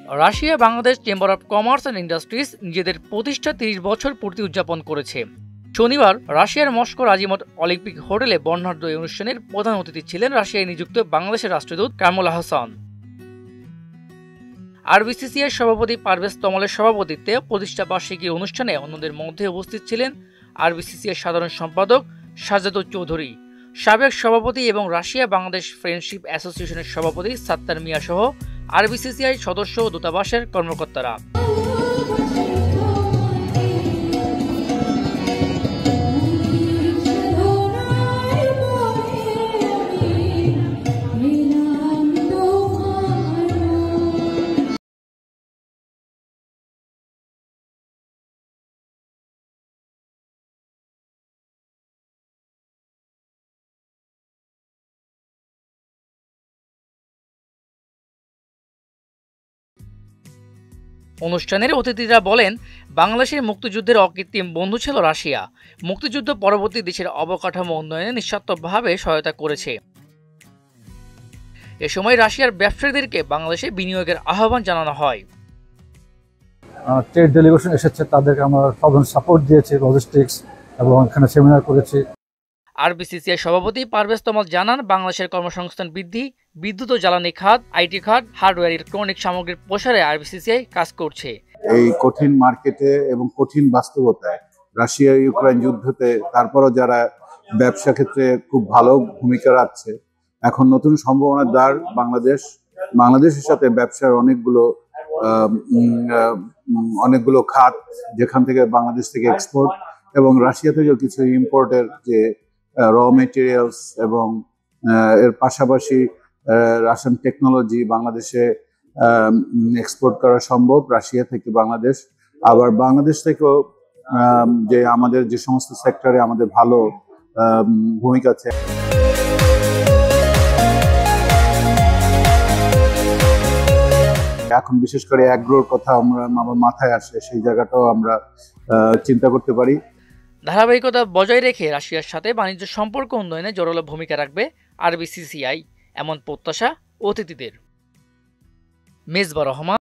Russia Bangladesh chamber of commerce and industries নিজেদের প্রতিষ্ঠা ৩০ বছর পূর্তি উদযাপন করেছে। শনিবার রাশিয়ার মস্কো রাজিমত অলিম্পিক হোটেলে বর্ণাঢ্য এই অনুষ্ঠানের প্রধান অতিথি ছিলেন রাশিয়ায় নিযুক্ত বাংলাদেশের রাষ্ট্রদূত কামরুল হাসান। আরবিসিসিআই সভাপতি পারভেজ তমলের সভাপতিত্বে প্রতিষ্ঠা বার্ষিকী অনুষ্ঠানে অন্যদের মধ্যে উপস্থিত ছিলেন আরবিসিসিআই সাধারণ সম্পাদক সাজ্জাদুল চৌধুরী, সাবেক সভাপতি এবং রাশিয়া বাংলাদেশ ফ্রেন্ডশিপ অ্যাসোসিয়েশনের সভাপতি সাত্তার মিয়া সহ আরবিসিসিআই সদস্য ও দূতাবাসের কর্মকর্তারা। অনুষ্ঠানের অতিথিরা বলেন, বাংলাদেশের মুক্তিযুদ্ধের অকৃত্রিম বন্ধু ছিল রাশিয়া। মুক্তিযুদ্ধ পরবর্তী দেশের অবকাঠামো উন্নয়নে নিঃস্বার্থভাবে সহায়তা করেছে। এ সময় রাশিয়ার ব্যবসায়ীদেরকে বাংলাদেশে বিনিয়োগের আহ্বান জানানো হয়। ট্রেড ডেলিগেশন এসেছে, তাদেরকে আমরা সাধারণ সাপোর্ট দিয়েছি, লজিস্টিক্স এবং এখানে সেমিনার করেছি। আরবিসিসিআই সভাপতি পারভেজ তমল জানান, বাংলাদেশের কর্মসংস্থান বৃদ্ধি, বিদ্যুৎ ও জ্বালানি খাত, আইটি খাত, হার্ডওয়্যার, ইলেকট্রনিক সামগ্রীর প্রসারে আরবিসিসিআই কাজ করছে। এই কঠিন মার্কেটে এবং কঠিন বাস্তবতায় রাশিয়া ইউক্রেন যুদ্ধতে তারপরও যারা ব্যবসা ক্ষেত্রে খুব ভালো ভূমিকা রাখছে, এখন নতুন সম্ভাবনার দ্বার বাংলাদেশের সাথে ব্যবসার অনেকগুলো খাত, যেখান থেকে বাংলাদেশ থেকে এক্সপোর্ট এবং রাশিয়া থেকেও কিছু ইম্পোর্টের যে র মেটেরিয়ালস এবং এর পাশাপাশি রাশিয়ান টেকনোলজি বাংলাদেশে এক্সপোর্ট করা সম্ভব রাশিয়া থেকে বাংলাদেশ। আবার বাংলাদেশ থেকেও যে আমাদের যে সমস্ত সেক্টরে আমাদের ভালো ভূমিকা আছে। এখন বিশেষ করে অ্যাগ্রোর কথা আমার মাথায় আসে, সেই জায়গাটাও আমরা চিন্তা করতে পারি। ধারাবাহিকতা বজায় রেখে রাশিয়ার সাথে বাণিজ্য সম্পর্ক উন্নয়নে জোরালো ভূমিকা রাখবে আরবিসিসিআই, এমন প্রত্যাশা অতিথিদের। মেজবা রহমান।